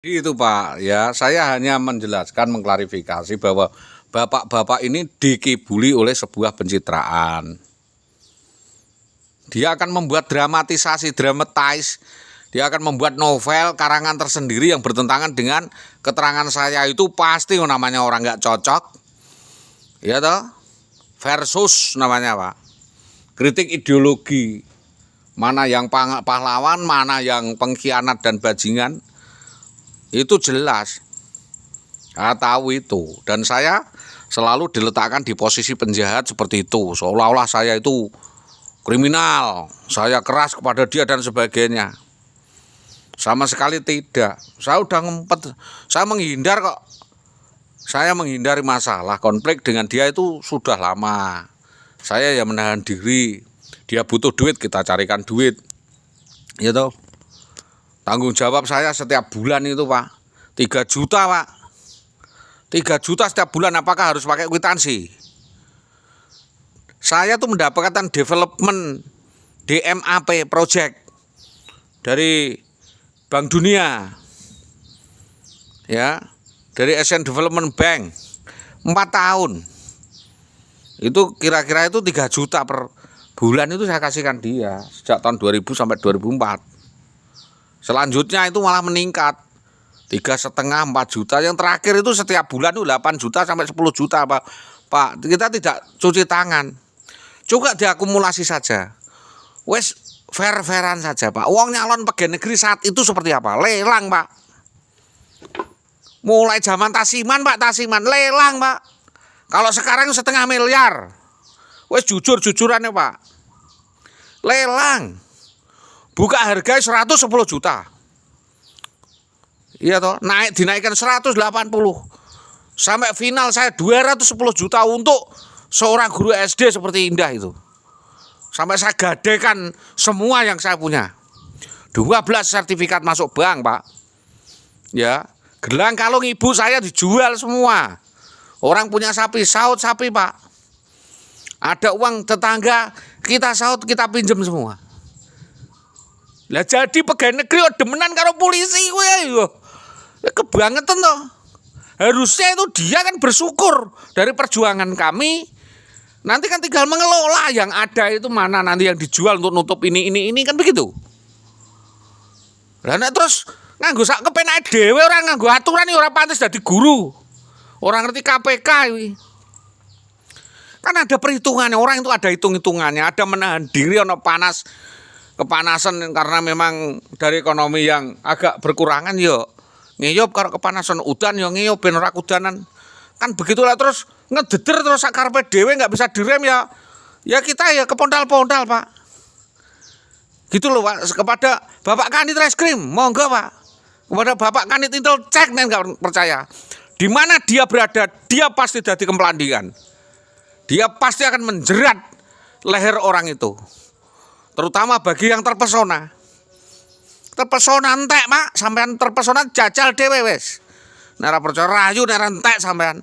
Itu Pak, ya saya hanya menjelaskan, mengklarifikasi bahwa bapak-bapak ini dikibuli oleh sebuah pencitraan. Dia akan membuat dramatisasi, dramatize. Dia akan membuat novel karangan tersendiri yang bertentangan dengan keterangan saya itu pasti namanya orang nggak cocok. Ya toh? Versus namanya Pak. Kritik ideologi. Mana yang pahlawan, mana yang pengkhianat dan bajingan. Itu jelas. Saya tahu itu. Dan saya selalu diletakkan di posisi penjahat seperti itu. Seolah-olah saya itu kriminal. Saya keras kepada dia dan sebagainya. Sama sekali tidak. Saya udah ngempet. Saya menghindar kok. Saya menghindari masalah. Konflik dengan dia itu sudah lama. Saya ya menahan diri. Dia butuh duit, kita carikan duit. Ya toh. Tanggung jawab saya setiap bulan itu Pak 3 juta Pak 3 juta setiap bulan, apakah harus pakai kwitansi? Saya tuh mendapatkan development DMAP project dari Bank Dunia, ya, dari Asian Development Bank 4 tahun. Itu kira-kira itu 3 juta per bulan itu saya kasihkan dia sejak tahun 2000 sampai 2004. Selanjutnya itu malah meningkat 3,5 4 juta. Yang terakhir itu setiap bulan itu 8 juta sampai 10 juta Pak. Kita tidak cuci tangan. Coba diakumulasi saja. Wes fair-fairan saja Pak. Uang nyalon pegawai negeri saat itu seperti apa? Lelang Pak. Mulai zaman Tasiman Pak, Tasiman lelang Pak. Kalau sekarang 0,5 miliar. Wes jujur-jujurannya Pak. Lelang. Buka harga 110 juta. Iya toh, dinaikkan 180. Sampai final saya 210 juta untuk seorang guru SD seperti Indah itu. Sampai saya gadekan semua yang saya punya. 12 sertifikat masuk bank, Pak. Ya, gelang kalung ibu saya dijual semua. Orang punya sapi, saut sapi, Pak. Ada uang tetangga, kita saut, kita pinjam semua. Lah jadi pegawai negeri demenan karo polisi kowe ya. Kebangetan toh. Harusnya itu dia kan bersyukur dari perjuangan kami. Nanti kan tinggal mengelola yang ada itu mana nanti yang dijual untuk nutup ini kan begitu. Lah nek terus nganggo sak kepenake dhewe ora nganggo aturan ya ora pantes dadi guru. Orang ngerti KPK iki. Kan ada perhitungannya, orang itu ada hitung-hitungannya, ada menahan diri ono kepanasan karena memang dari ekonomi yang agak berkurangan yo ngeyop karo kepanasan udan yo ngeyop ben ora kudanan kan begitulah. Terus ngededer terus sak karepe dhewe nggak bisa direm ya kita ya kepondal-pondal Pak gitu loh Pak. Kepada Bapak Kanit Reskrim monggo Pak, kepada Bapak Kanit Intel cek nih, nggak percaya di mana dia berada, dia pasti jadi kempelandingan, dia pasti akan menjerat leher orang itu. Terutama bagi yang terpesona. Terpesona entek, Mak. Sampean terpesona jajal dhewe wis. Nek ora percaya rayu nek entek sampean.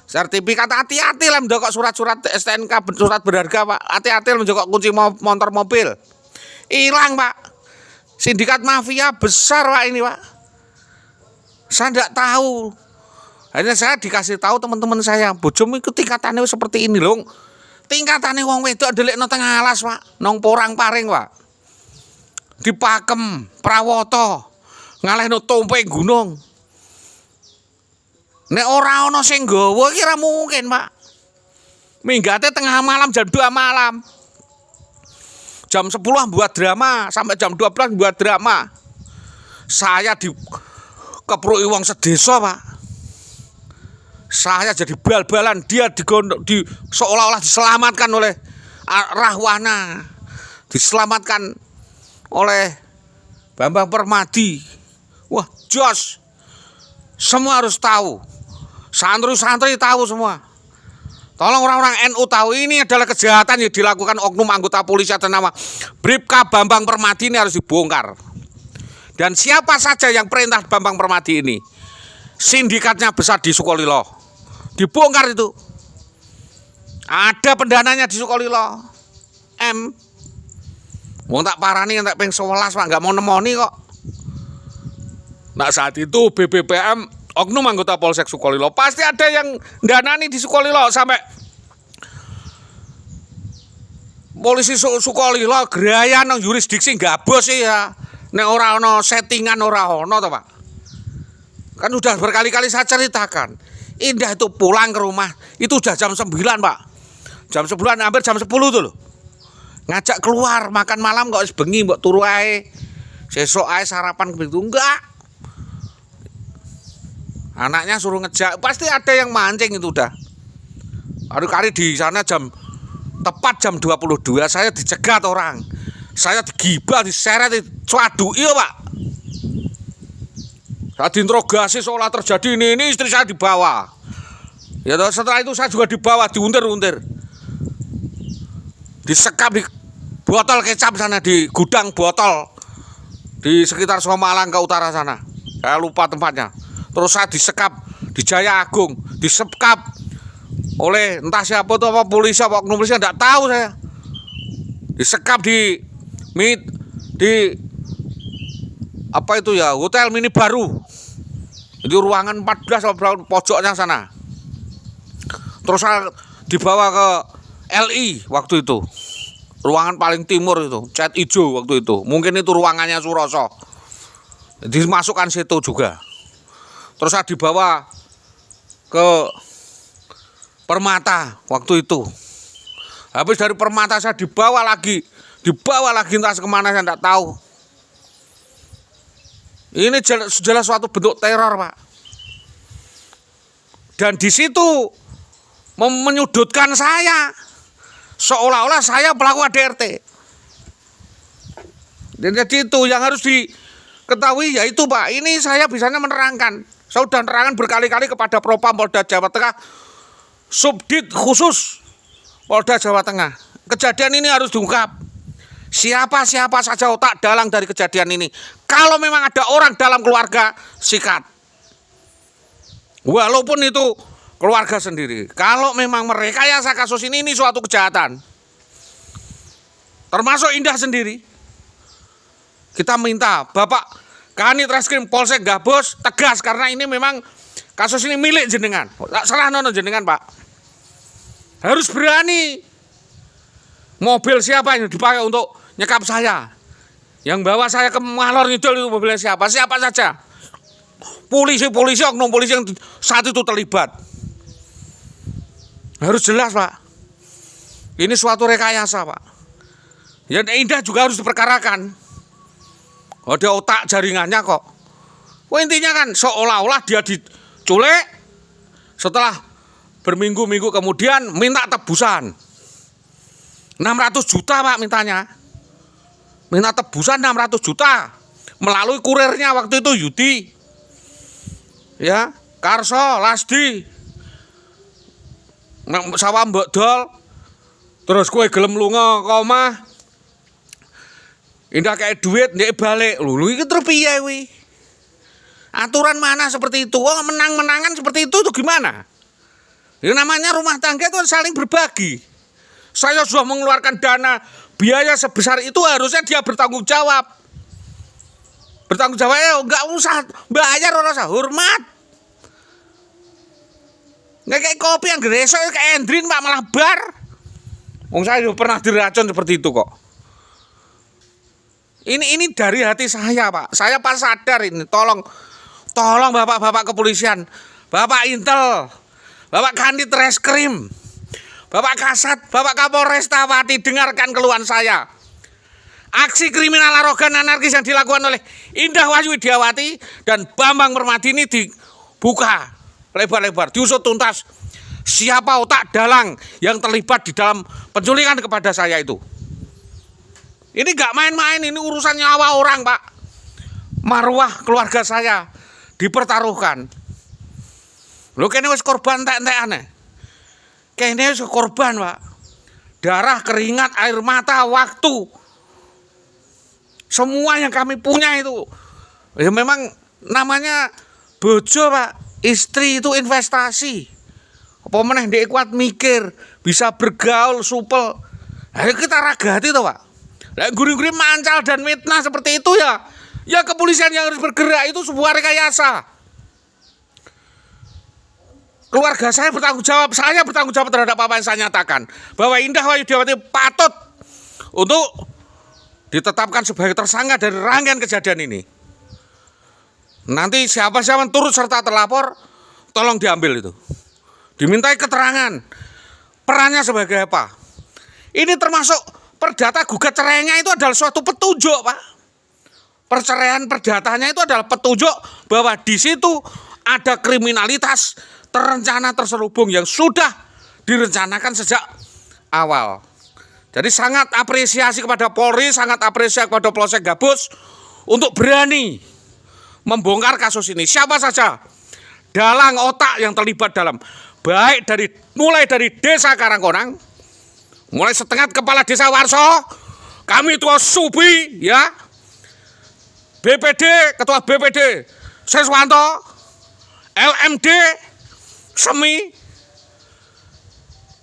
Sertifikat hati-hati lah ndokok surat-surat STNK, surat berharga, Pak. Hati-hati lah ndokok kunci motor mobil. Hilang, Pak. Sindikat mafia besar, Pak, ini, Pak. Saya enggak tahu. Hanya saya dikasih tahu teman-teman saya, bojomu itu tingkatannya seperti ini loh. Tingkatane wong wedok delikno teng alas, Pak. Nang porang-paring, Pak. Dipakem prawoto. Ngalehno tompe gunung. Nek ora ana sing nggawa iki ora mungkin, Pak. Minggate tengah malam jam 2 malam. Jam 10 buat drama sampai jam 12 buat drama. Saya dikepruki wong sedesa, Pak. Saya jadi bal-balan, dia seolah-olah diselamatkan oleh Rahwana, diselamatkan oleh Bambang Permadi. Wah, jos. Semua harus tahu. Santri-santri tahu semua. Tolong orang-orang NU tahu ini adalah kejahatan yang dilakukan oknum anggota polisi atas nama Bribka Bambang Permadi, ini harus dibongkar. Dan siapa saja yang perintah Bambang Permadi ini, sindikatnya besar di Sukolilo. Dibongkar itu. Ada pendananya di Sukolilo. Wong tak parani entek ping 11 Pak, enggak mau nemoni kok. Nah saat itu BBPM oknum anggota Polsek Sukolilo pasti ada yang danani di Sukolilo sampai polisi Sukolilo gerayan nang jurisdiksi gabos sih ya. Nek ora ono settingan ora ono to, Pak. Kan udah berkali-kali saya ceritakan. Indah itu pulang ke rumah itu udah jam 9, Pak. Jam 9 hampir jam 10 tuh loh. Ngajak keluar makan malam kok bengi mbok turu ae. Sesuk ae sarapan begitu enggak. Anaknya suruh ngejak, pasti ada yang mancing itu udah. Aduh kali di sana tepat jam 22 saya dicegat orang. Saya digibah, diseret, dicuaduk iya, Pak. Saya diinterogasi seolah terjadi ini istri saya dibawa. Ya toh, setelah itu saya juga dibawa, diuntir-untir. Disekap di botol kecap sana di gudang botol di sekitar Somalang ke utara sana. Saya lupa tempatnya. Terus saya disekap di Jaya Agung, disekap oleh entah siapa tuh apa polisi apa oknum polisi enggak tahu saya. Disekap di apa itu ya, hotel mini baru. Itu ruangan 14 atau pojoknya sana. Terus saya dibawa ke LI waktu itu. Ruangan paling timur itu, cat hijau waktu itu. Mungkin itu ruangannya Suroso. Dimasukkan situ juga. Terus saya dibawa ke Permata waktu itu. Habis dari Permata saya dibawa lagi entah kemana saya tidak tahu. Ini jelas suatu bentuk teror, Pak. Dan di situ menyudutkan saya, seolah-olah saya pelaku ADRT. Dan jadi itu yang harus diketahui yaitu, Pak, ini saya bisanya menerangkan. Saya sudah menerangkan berkali-kali kepada Propam Polda Jawa Tengah, Subdit khusus Polda Jawa Tengah. Kejadian ini harus diungkap. Siapa saja otak dalang dari kejadian ini. Kalau memang ada orang dalam keluarga, sikat. Walaupun itu keluarga sendiri. Kalau memang merekayasa kasus ini suatu kejahatan. Termasuk Indah sendiri. Kita minta Bapak Kanit Reskrim Polsek Gabos tegas karena ini memang kasus ini milik jenengan. Tak salah nono jenengan, Pak. Harus berani. Mobil siapa yang dipakai untuk nyekap saya? Yang bawa saya ke Ngalor Ngidul itu mobilnya siapa? Siapa saja. Polisi, oknum polisi yang saat itu terlibat. Harus jelas, Pak. Ini suatu rekayasa, Pak. Yang Indah juga harus diperkarakan. Ada otak jaringannya kok. Wah, intinya kan seolah-olah dia diculik. Setelah berminggu-minggu kemudian minta tebusan 600 juta, Pak, mintanya. Minta tebusan 600 juta melalui kurirnya waktu itu Yudi. Ya, Karso, Lasdi. Sawah Mbok Dol. Terus kue gelem lunga koma. Indah kayak duit ndek balik. Lho iki terus piye kuwi? Aturan mana seperti itu? Oh, menang-menangan seperti itu tuh gimana? Ini namanya rumah tangga itu saling berbagi. Saya sudah mengeluarkan dana biaya sebesar itu, harusnya dia bertanggung jawab. Bertanggung jawab, enggak usah bayar, ora usah hormat. Nggak kayak kopi yang gresok kayak Endrin, Pak, malah bar. Wong saya juga pernah diracun seperti itu kok. Ini dari hati saya, Pak. Saya pas sadar ini, tolong Bapak-bapak kepolisian, Bapak Intel, Bapak Kanit Reskrim, Bapak Kasat, Bapak Kapolresta Pati, dengarkan keluhan saya. Aksi kriminal arogan anarkis yang dilakukan oleh Indah Wahyu Widiawati dan Bambang Permadi ini dibuka lebar-lebar, diusut tuntas. Siapa otak dalang yang terlibat di dalam penculikan kepada saya itu? Ini gak main-main, ini urusan nyawa orang, Pak. Marwah keluarga saya dipertaruhkan. Lho kene wis korban entek-entekane. Kene wis korban, Pak. Darah, keringat, air mata, waktu. Semua yang kami punya itu. Ya memang namanya bojo, Pak. Istri itu investasi. Apa meneh ndek kuat mikir, bisa bergaul supel. Ayo kita ragati to, Pak. Lah guri-guri mancal dan mitnah seperti itu ya Ya kepolisian yang harus bergerak, itu sebuah rekayasa. Keluarga saya bertanggung jawab terhadap apa yang saya nyatakan. Bahwa Indah Wahyudiawati patut untuk ditetapkan sebagai tersangka dari rangkaian kejadian ini. Nanti siapa yang turut serta terlapor, tolong diambil itu. Dimintai keterangan, perannya sebagai apa. Ini termasuk perdata gugat cerainya itu adalah suatu petunjuk, Pak. Perceraian perdatanya itu adalah petunjuk bahwa di situ ada kriminalitas terencana terselubung yang sudah direncanakan sejak awal. Jadi sangat apresiasi kepada Polri, sangat apresiasi kepada Polsek Gabus untuk berani membongkar kasus ini. Siapa saja dalang otak yang terlibat dalam, baik mulai dari Desa Karangkonang, mulai setengah kepala Desa Warso, kami tua Subi, ya, BPD, ketua BPD Seswanto, LMD Semi,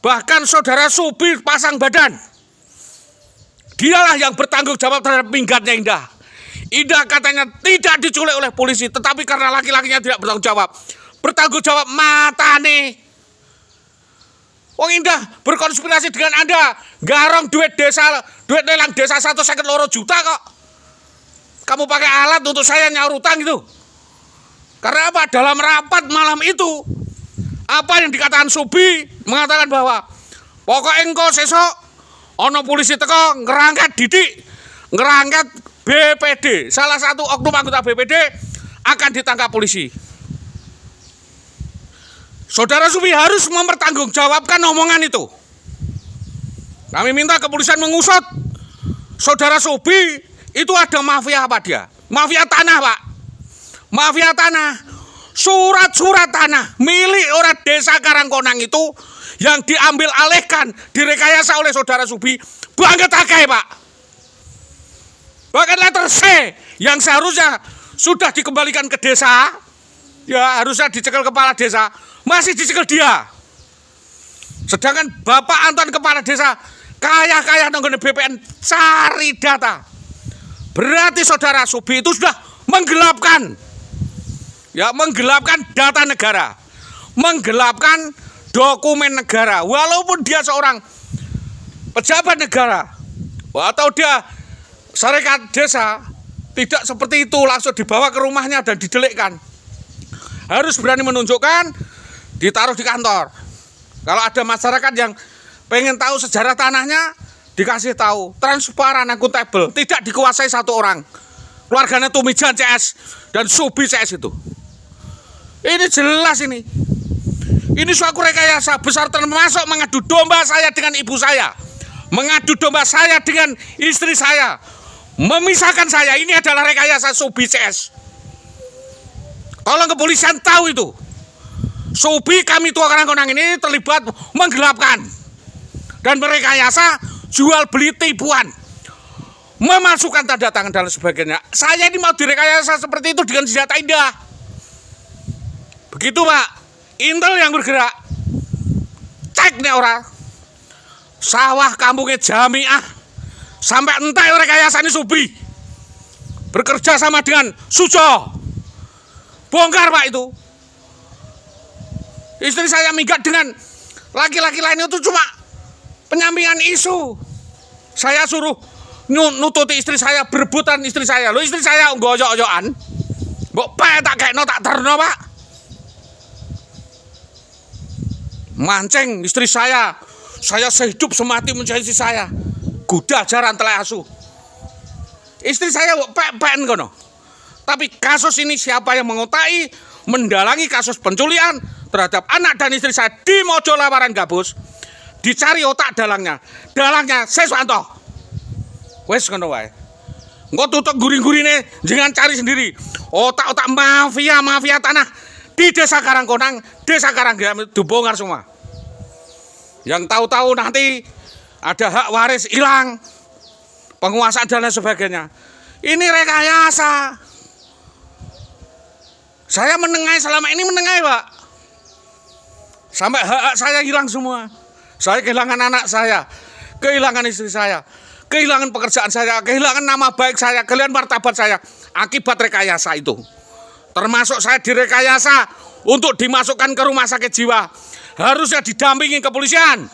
bahkan saudara Subi pasang badan. Dialah yang bertanggung jawab terhadap minggatnya Indah. Indah katanya tidak diculik oleh polisi, tetapi karena laki-lakinya tidak bertanggung jawab. Bertanggung jawab matane. Wong Indah berkonspirasi dengan Anda, garong duit lelang desa 1,2 juta kok. Kamu pakai alat untuk saya nyaur utang gitu. Karena apa? Dalam rapat malam itu, apa yang dikatakan Subi mengatakan bahwa pokoknya engkau sesok ono polisi teko ngerangkat Didik, ngerangkat BPD, salah satu oknum anggota BPD akan ditangkap polisi. Saudara Subi harus mempertanggungjawabkan omongan itu. Kami minta kepolisian mengusut. Saudara Subi itu ada mafia apa dia? Mafia tanah, Pak. Mafia tanah. Surat-surat tanah milik orang Desa Karangkonang itu yang diambil alihkan, direkayasa oleh saudara Subi, banget akeh, Pak. Bahkan letter C yang seharusnya sudah dikembalikan ke desa, ya harusnya dicekel kepala desa, masih dicekel dia. Sedangkan Bapak Anton kepala desa kaya-kaya nonggone BPN cari data. Berarti saudara Subi itu sudah menggelapkan, ya, menggelapkan data negara, menggelapkan dokumen negara, walaupun dia seorang pejabat negara atau dia syarikat desa, tidak seperti itu langsung dibawa ke rumahnya dan didelikkan. Harus berani menunjukkan, ditaruh di kantor. Kalau ada masyarakat yang pengen tahu sejarah tanahnya, dikasih tahu, transparan, akuntabel, tidak dikuasai satu orang. Keluarganya Tumijan CS dan Subi CS itu. Ini jelas ini. Ini suatu rekayasa besar, termasuk mengadu domba saya dengan ibu saya. Mengadu domba saya dengan istri saya. Memisahkan saya. Ini adalah rekayasa Subi CS. Tolong kepolisian tahu itu. Subi kami tua Karangkonang ini terlibat menggelapkan dan merekayasa jual beli tipuan, memasukkan tanda tangan dan sebagainya. Saya ini mau direkayasa seperti itu dengan senjata Indah. Begitu, Pak. Intel yang bergerak. Cek nih orang. Sawah kampungnya Jamiah sampai entai rekayasa ini Subi. Bekerja sama dengan Sujo. Bongkar, Pak, itu. Istri saya minggat dengan laki-laki lain itu cuma penyampingan isu. Saya suruh nututi istri saya, berebutan istri saya. Lo istri saya ngoyok-ngoyokan. Mbok pae tak kekno tak terno, Pak. Mancing istri saya sehidup semati menjadi istri saya. Kuda jaran telek asu. Istri saya pek-peken kono. Tapi kasus ini siapa yang mengotai, mendalangi kasus penculikan terhadap anak dan istri saya di Mojo Lawaran Gabus, dicari otak dalangnya. Dalangnya Seswanto. Wes ngono wae. Engko tutuk guring-gurine jangan cari sendiri. Otak-otak mafia tanah di Desa Karangkonang, Desa Karanggam dibongkar semua. Yang tahu-tahu nanti ada hak waris hilang, penguasaan dan lain sebagainya. Ini rekayasa. Saya menengahi selama ini Pak. Sampai hak saya hilang semua. Saya kehilangan anak saya, kehilangan istri saya, kehilangan pekerjaan saya, kehilangan nama baik saya, kehilangan martabat saya akibat rekayasa itu. Termasuk saya direkayasa untuk dimasukkan ke rumah sakit jiwa. Harusnya didampingi kepolisian.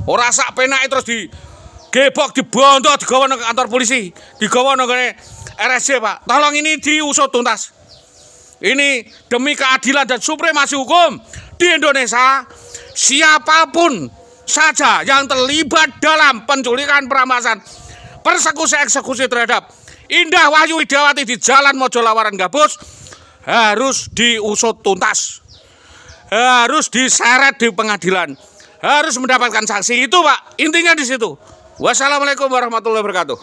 Ora sak penake terus digebok, dibondo, digawa ke kantor polisi, digawa ke RSJ, Pak. Tolong ini diusut tuntas. Ini demi keadilan dan supremasi hukum di Indonesia. Siapapun saja yang terlibat dalam penculikan, perampasan, persekusi, eksekusi terhadap Indah Wahyu Widiawati di Jalan Mojolawaran Gabus harus diusut tuntas, harus diseret di pengadilan, harus mendapatkan sanksi itu, Pak. Intinya di situ. Wassalamualaikum warahmatullahi wabarakatuh.